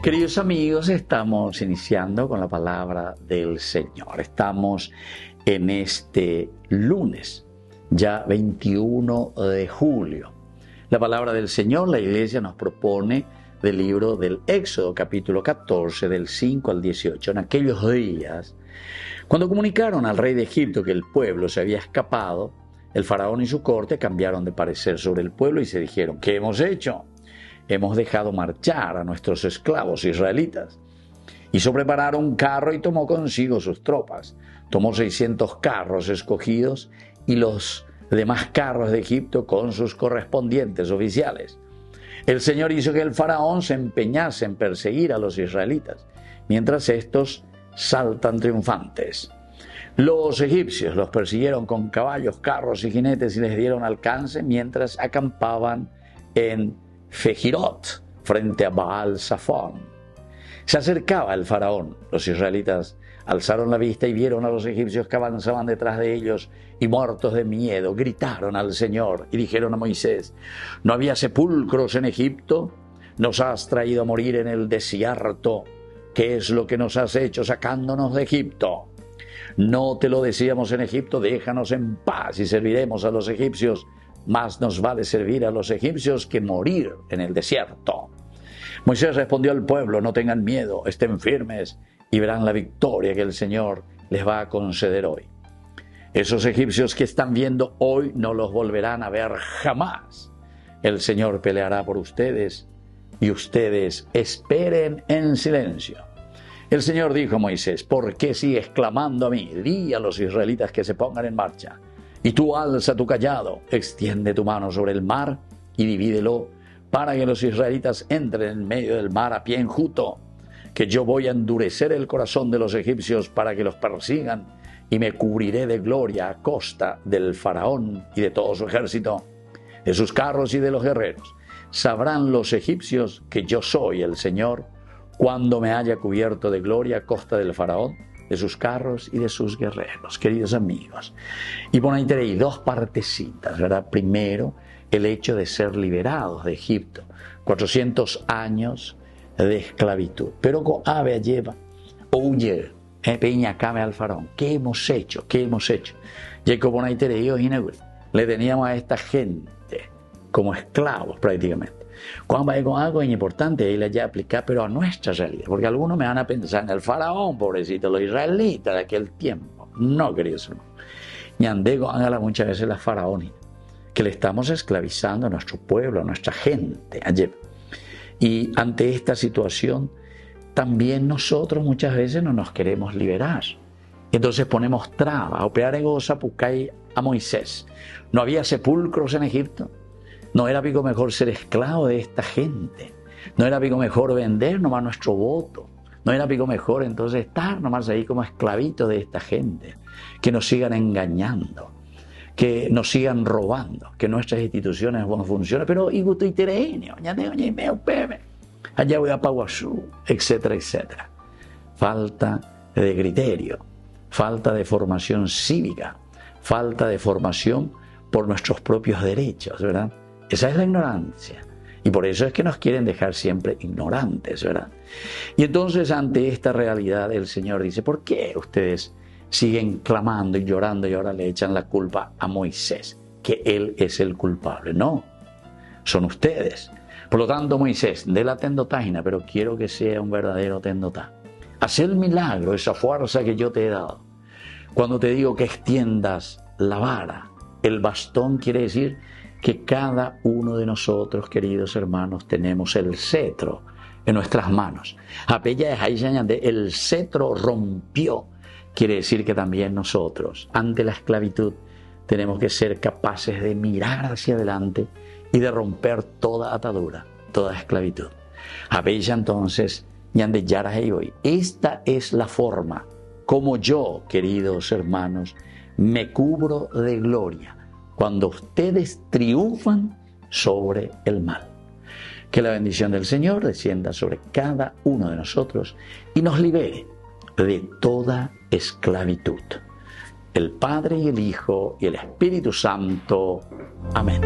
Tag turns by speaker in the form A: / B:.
A: Queridos amigos, estamos iniciando con la palabra del Señor. Estamos en este lunes, ya 21 de julio. La palabra del Señor, la Iglesia nos propone del libro del Éxodo, capítulo 14, del 5 al 18. En aquellos días, cuando comunicaron al rey de Egipto que el pueblo se había escapado, el faraón y su corte cambiaron de parecer sobre el pueblo y se dijeron: ¿qué hemos hecho? Hemos dejado marchar a nuestros esclavos israelitas. Hizo preparar un carro y tomó consigo sus tropas. Tomó 600 carros escogidos y los demás carros de Egipto con sus correspondientes oficiales. El Señor hizo que el faraón se empeñase en perseguir a los israelitas, mientras estos saltan triunfantes. Los egipcios los persiguieron con caballos, carros y jinetes y les dieron alcance mientras acampaban en Fejirot, frente a Baal Zafón. Se acercaba el faraón. Los israelitas alzaron la vista y vieron a los egipcios que avanzaban detrás de ellos y, muertos de miedo, gritaron al Señor y dijeron a Moisés: ¿no había sepulcros en Egipto? Nos has traído a morir en el desierto. ¿Qué es lo que nos has hecho sacándonos de Egipto? No te lo decíamos en Egipto: déjanos en paz y serviremos a los egipcios. Más nos vale servir a los egipcios que morir en el desierto. Moisés respondió al pueblo: no tengan miedo, estén firmes y verán la victoria que el Señor les va a conceder hoy. Esos egipcios que están viendo hoy no los volverán a ver jamás. El Señor peleará por ustedes y ustedes esperen en silencio. El Señor dijo a Moisés: ¿por qué sigues clamando a mí? Di a los israelitas que se pongan en marcha. Y tú alza tu cayado, extiende tu mano sobre el mar y divídelo para que los israelitas entren en medio del mar a pie enjuto, que yo voy a endurecer el corazón de los egipcios para que los persigan y me cubriré de gloria a costa del faraón y de todo su ejército, de sus carros y de los guerreros. Sabrán los egipcios que yo soy el Señor cuando me haya cubierto de gloria a costa del faraón, de sus carros y de sus guerreros. Queridos amigos, y por ahí tenéis dos partecitas, ¿verdad? Primero, el hecho de ser liberados de Egipto, 400 años de esclavitud. Pero con ave lleva, oye, peña came al faraón. ¿Qué hemos hecho? ¿Qué hemos hecho? Y como por ahí tenéis, le teníamos a esta gente como esclavos prácticamente. Cuando hay algo importante, ahí le ya aplicar, pero a nuestra realidad, porque algunos me van a pensar en el faraón, pobrecito, los israelitas de aquel tiempo. No, queridos hermanos. Ñandego, hágala muchas veces la faraónica, que le estamos esclavizando a nuestro pueblo, a nuestra gente. Ayer. Y ante esta situación, también nosotros muchas veces no nos queremos liberar. Entonces ponemos trabas, operar en Gozapucay a Moisés. ¿No había sepulcros en Egipto? ¿No era algo mejor ser esclavo de esta gente? ¿No era algo mejor vender nomás nuestro voto? ¿No era algo mejor entonces estar nomás ahí como esclavitos de esta gente? Que nos sigan engañando, que nos sigan robando, que nuestras instituciones no funcionen, pero allá voy a Paguazú, etcétera, etcétera. Falta de criterio, falta de formación cívica, falta de formación por nuestros propios derechos, ¿verdad? Esa es la ignorancia. Y por eso es que nos quieren dejar siempre ignorantes, ¿verdad? Y entonces ante esta realidad el Señor dice: ¿por qué ustedes siguen clamando y llorando y ahora le echan la culpa a Moisés? Que él es el culpable. No, son ustedes. Por lo tanto, Moisés, de la tendotaina, pero quiero que sea un verdadero tendotá. Haz el milagro, esa fuerza que yo te he dado. Cuando te digo que extiendas la vara, el bastón quiere decir que cada uno de nosotros, queridos hermanos, tenemos el cetro en nuestras manos. El cetro rompió. Quiere decir que también nosotros, ante la esclavitud, tenemos que ser capaces de mirar hacia adelante y de romper toda atadura, toda esclavitud. Entonces, esta es la forma como yo, queridos hermanos, me cubro de gloria cuando ustedes triunfan sobre el mal. Que la bendición del Señor descienda sobre cada uno de nosotros y nos libere de toda esclavitud. El Padre y el Hijo y el Espíritu Santo. Amén.